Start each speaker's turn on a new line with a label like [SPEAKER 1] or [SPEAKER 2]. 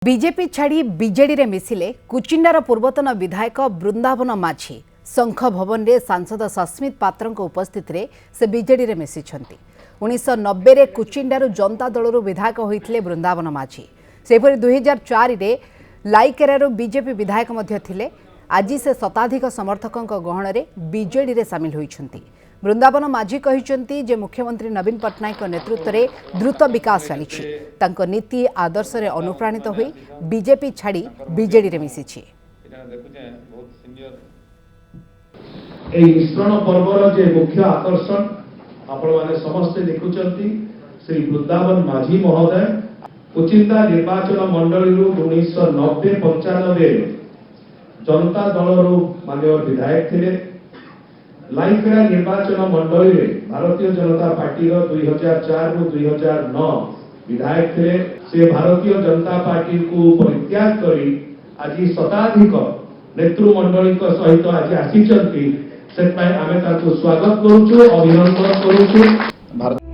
[SPEAKER 1] BJP छाड़ी BJD रे मिसिले कुचिंडार पूर्वतन विधायक बृंदावन माझी शंख भवन रे सांसद सस्मित पात्र उपस्थित रे से बीजेडी रे मिसिछंती 1990 रे कुचिंडारू जनता दलरू विधायक होइथिले बृंदावन माझी सेपरि 2004 रे लाइकेरारू बीजेपी विधायक मध्य थिले। आज से शताधिक समर्थकों गहण रे बीजेडी रे सामिल होइछंती। बृंदावन माझी कहिसंती जे मुख्यमंत्री नवीन पट्टनायक नेतृत्व में द्रुत विकास चली नीति आदर्श रे अनुप्राणित होई बीजेपी छाड़ी बीजेडी रे मिसिछि।
[SPEAKER 2] मिश्रण पर्वर जे मुख्य आकर्षण आपण माने समस्ते देखुचंती श्री बृंदावन माझी महोदय कुचिंदा निर्वाचन मंडली 1990-95 जनता दल माननीय विधायक थे। लाइकेरा निर्वाचन मंडली रे भारतीय जनता पार्टी 2004 रु 2009 विधायक थे। से भारतीय जनता पार्टी को परित्याग करी आज शताधिक नेतृमंडली सहित आज आसी स्वागत करूँ, अभिनंदन करूँ।